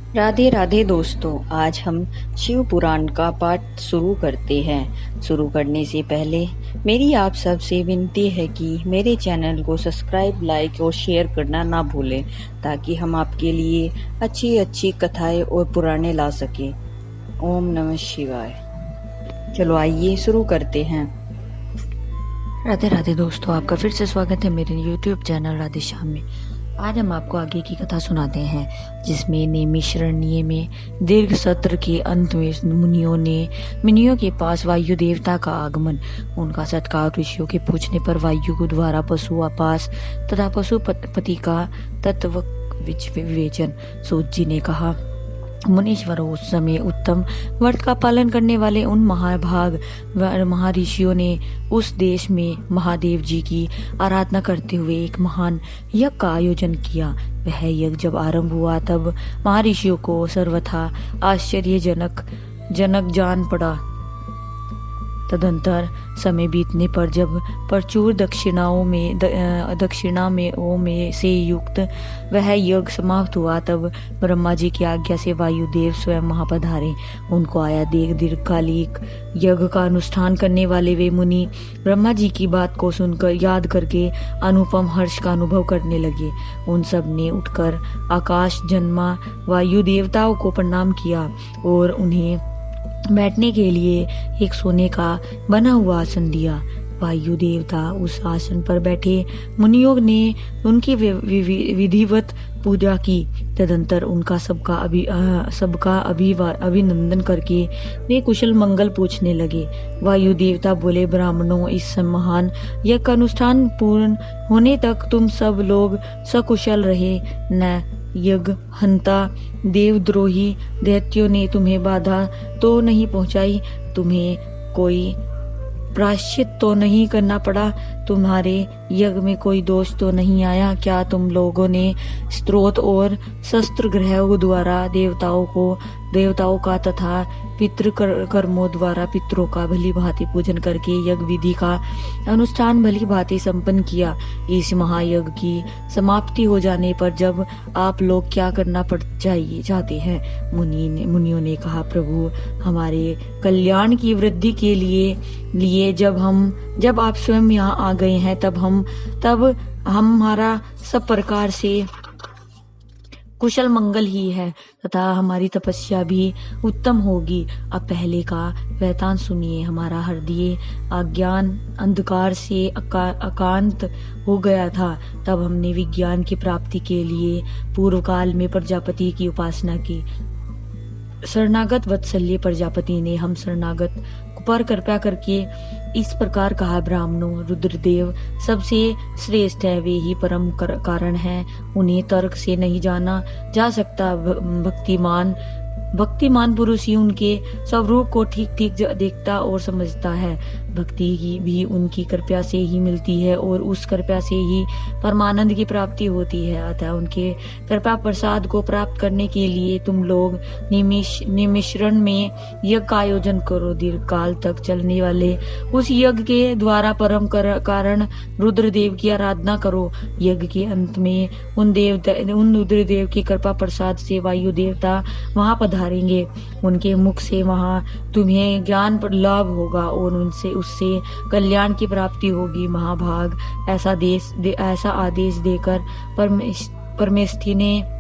राधे राधे दोस्तों, आज हम शिव पुराण का पाठ शुरू करते हैं। शुरू करने से पहले मेरी आप सबसे विनती है कि मेरे चैनल को सब्सक्राइब, लाइक और शेयर करना ना भूलें, ताकि हम आपके लिए अच्छी अच्छी कथाएं और पुराणे ला सकें। ओम नमः शिवाय। चलो आइए शुरू करते हैं। राधे राधे दोस्तों, आपका फिर से स्वागत है मेरे YouTube चैनल राधे श्याम में। आज हम आपको आगे की कथा सुनाते हैं, जिसमें नैमिषारण्य में दीर्घ सत्र के अंत में मुनियों के पास वायु देवता का आगमन। उनका सत्कार ऋषियों के पूछने पर वायु को द्वारा पशु आपास तथा पशुपति का तत्व विवेचन सूत जी ने कहा। मुनीश्वरों, उस समय उत्तम व्रत का पालन करने वाले उन महाभाग महर्षियों ने उस देश में महादेव जी की आराधना करते हुए एक महान यज्ञ का आयोजन किया। वह यज्ञ जब आरंभ हुआ तब महर्षियों को सर्वथा आश्चर्यजनक जान पड़ा। तदंतर समय बीतने पर जब प्रचुर दक्षिणा में से युक्त वह यज्ञ समाप्त हुआ, तब ब्रह्मा जी की आज्ञा से वायुदेव स्वयं वहां पधारे। उनको आया देख दीर्घकालिक यज्ञ का अनुष्ठान करने वाले वे मुनि ब्रह्मा जी की बात को सुनकर याद करके अनुपम हर्ष का अनुभव करने लगे। उन सब ने उठकर आकाश जन्मा वायु देवताओं को प्रणाम किया और उन्हें बैठने के लिए एक सोने का बना हुआ आसन दिया। वायु देवता उस आसन पर बैठे। मुनियों ने उनकी विधिवत पूजा की। तदंतर उनका सबका अभिनंदन करके वे कुशल मंगल पूछने लगे। वायु देवता बोले, ब्राह्मणों, इस महान यज्ञ का अनुष्ठान पूर्ण होने तक तुम सब लोग सकुशल रहे न। यज्ञ हंता देवद्रोही दैत्यों ने तुम्हें बाधा तो नहीं पहुंचाई? तुम्हें कोई प्रायश्चित तो नहीं करना पड़ा? तुम्हारे यज्ञ में कोई दोष तो नहीं आया? क्या तुम लोगों ने स्त्रोत और शस्त्र ग्रहों द्वारा देवताओं का तथा पितृ कर्मों द्वारा पितरों का भली भांति पूजन करके यज्ञ विधि का अनुष्ठान भली भांति संपन्न किया? इस महायज्ञ की समाप्ति हो जाने पर जब आप लोग क्या करना चाहते हैं? मुनियों ने कहा, प्रभु, हमारे कल्याण की वृद्धि के लिए जब आप स्वयं यहाँ आ गए हैं, तब हमारा सब प्रकार से कुशल मंगल ही है तथा हमारी तपस्या भी उत्तम होगी। अब पहले का वृतांत सुनिए। हमारा हृदय अज्ञान अंधकार से अकांत हो गया था। तब हमने विज्ञान की प्राप्ति के लिए पूर्व काल में प्रजापति की उपासना की। शरणागत वत्सल्य प्रजापति ने हम शरणागत पर कृपया करके इस प्रकार कहा, ब्राह्मणों, रुद्रदेव सबसे श्रेष्ठ है। वे ही परम कारण हैं। उन्हें तर्क से नहीं जाना जा सकता। भक्तिमान पुरुष ही उनके स्वरूप को ठीक ठीक देखता और समझता है। भक्ति भी उनकी कृपा से ही मिलती है और उस कृपा से ही परमानंद की प्राप्ति होती है। अतः उनके कृपा प्रसाद को प्राप्त करने के लिए तुम लोग निमिषरण में यज्ञ का आयोजन करो। दीर्घ काल तक चलने वाले उस यज्ञ के द्वारा परम कारण रुद्रदेव की आराधना करो। यज्ञ के अंत में उन रुद्रदेव की कृपा प्रसाद से वायु देवता वहां पधारेंगे। उनके मुख से वहां तुम्हें ज्ञान लाभ होगा और उससे कल्याण की प्राप्ति होगी। महाभाग, ऐसा आदेश देकर परमेष्ठी ने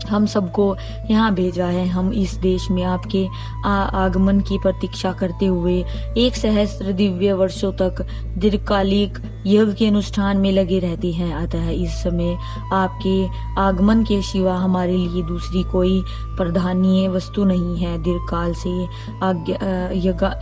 हम सबको यहाँ भेजा है। हम इस देश में आपके आगमन की प्रतीक्षा करते हुए 1 सहस्त्र दिव्य वर्षों तक दीर्घकालिक यज्ञ के अनुष्ठान में लगे रहते हैं। अतः इस समय आपके आगमन के सिवा हमारे लिए दूसरी कोई प्रधानीय वस्तु नहीं है। दीर्घकाल से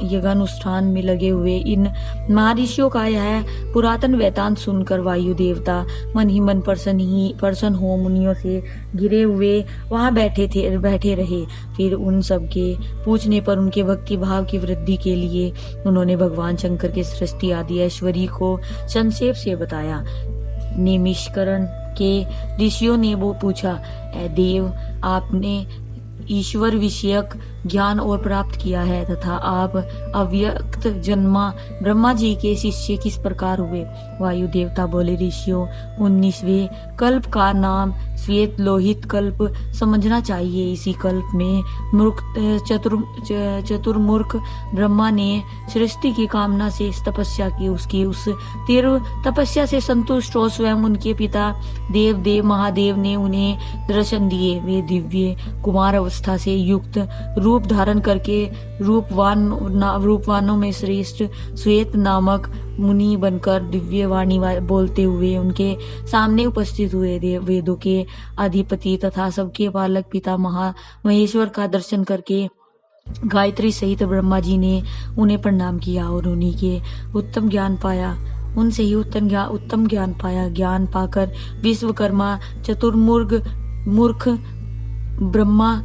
यज्ञानुष्ठान में लगे हुए इन महर्षियों का यह पुरातन वृतांत सुनकर वायु देवता मन ही मन प्रसन्न हो मुनियों से घिरे हुए वहां बैठे रहे। फिर उन सब के पूछने पर उनके भक्ति भाव की वृद्धि के लिए उन्होंने भगवान शंकर के सृष्टि आदि ऐश्वर्य को संक्षेप से बताया। निमिषकरण के ऋषियों ने वो पूछा, देव, आपने ईश्वर विषयक ज्ञान और प्राप्त किया है तथा आप अव्यक्त जन्मा ब्रह्मा जी के शिष्य किस प्रकार हुए? वायु देवता बोले, ऋषियों, 19वें कल्प का नाम श्वेत लोहित कल्प समझना चाहिए। इसी कल्प में चतुर्मुख ब्रह्मा ने सृष्टि की कामना से तपस्या की। उसकी उस तीव्र तपस्या से संतुष्ट हो स्वयं उनके पिता देव महादेव ने उन्हें दर्शन दिए। वे दिव्य कुमार अवस्था से युक्त रूप धारण करके रूपवानों में श्रेष्ठ श्वेत नामक मुनि बनकर दिव्य वाणी बोलते हुए उनके सामने उपस्थित हुए। वेदों के अधिपति तथा सबके पालक पिता महेश्वर का दर्शन करके गायत्री सहित ब्रह्मा जी ने उन्हें प्रणाम किया और उन्हीं के उत्तम ज्ञान पाया। उनसे ही उत्तम ज्ञान पाया। ज्ञान पाकर विश्वकर्मा चतुर्मुख ब्रह्मा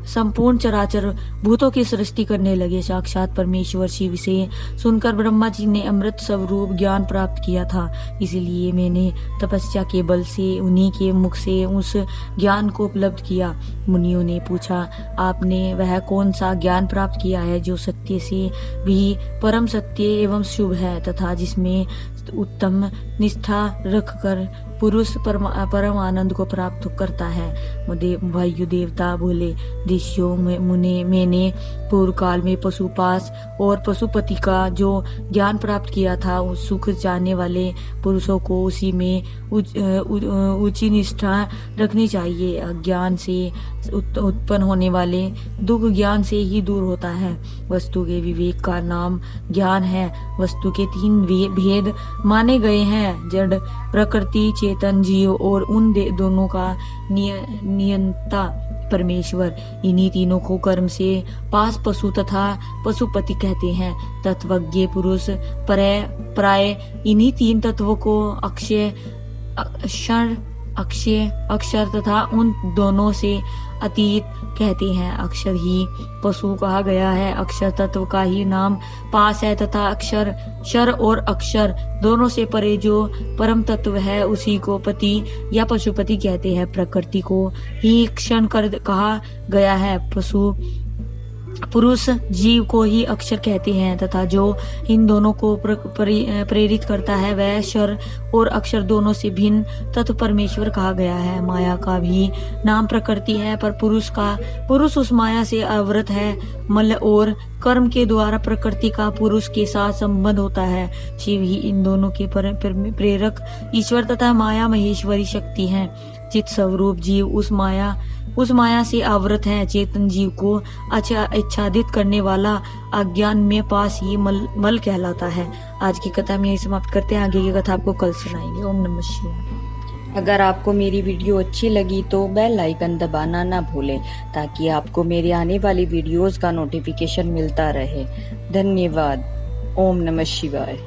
संपूर्ण चराचर भूतों की सृष्टि करने लगे। साक्षात परमेश्वर शिव से सुनकर ब्रह्मा जी ने अमृत स्वरूप ज्ञान प्राप्त किया था, इसलिए मैंने तपस्या के बल से उन्हीं के मुख से उस ज्ञान को उपलब्ध किया। मुनियों ने पूछा, आपने वह कौन सा ज्ञान प्राप्त किया है जो सत्य से भी परम सत्य एवं शुभ है तथा जिसमें उत्तम निष्ठा रखकर पुरुष परम आनंद को प्राप्त करता है? वायु देवता बोले, ऋषियों, मैंने पूर्व काल में पशुपास और पशुपति का जो ज्ञान प्राप्त किया था, उस सुख जाने वाले पुरुषों को उसी में ऊंची निष्ठा रखनी चाहिए। अज्ञान से उत्पन्न होने वाले दुख ज्ञान से ही दूर होता है। वस्तु के विवेक का नाम ज्ञान है। वस्तु के 3 भेद माने गए हैं, जड़, प्रकृति, चेतन, जीव और उन दोनों का नियंता परमेश्वर। इन्हीं तीनों को कर्म से पास पशु तथा पशुपति कहते हैं। तत्वज्ञ पुरुष प्राय इन्हीं 3 तत्वों को अक्षर तथा उन दोनों से अतीत कहते हैं। अक्षर ही पशु कहा गया है। अक्षर तत्व का ही नाम पास है तथा अक्षर क्षर और अक्षर दोनों से परे जो परम तत्व है उसी को पति या पशुपति कहते हैं। प्रकृति को ही क्षण कर कहा गया है। पुरुष जीव को ही अक्षर कहते हैं तथा जो इन दोनों को प्रेरित करता है वह क्षर और अक्षर दोनों से भिन्न तत्व परमेश्वर कहा गया है। माया का भी नाम प्रकृति है, पर पुरुष उस माया से आवृत है। मल और कर्म के द्वारा प्रकृति का पुरुष के साथ संबंध होता है। शिव ही इन दोनों के प्रेरक ईश्वर तथा माया महेश्वरी शक्ति है। चित स्वरूप जीव उस माया से आवृत है। चेतन जीव को आच्छादित करने वाला अज्ञान में पास ही मल कहलाता है। आज की कथा में यही समाप्त करते हैं। आगे की कथा आपको कल सुनाएंगे। ओम नमः शिवाय। अगर आपको मेरी वीडियो अच्छी लगी तो बेल आइकन दबाना ना भूलें ताकि आपको मेरी आने वाली वीडियोस का नोटिफिकेशन मिलता रहे। धन्यवाद। ओम नमः शिवाय।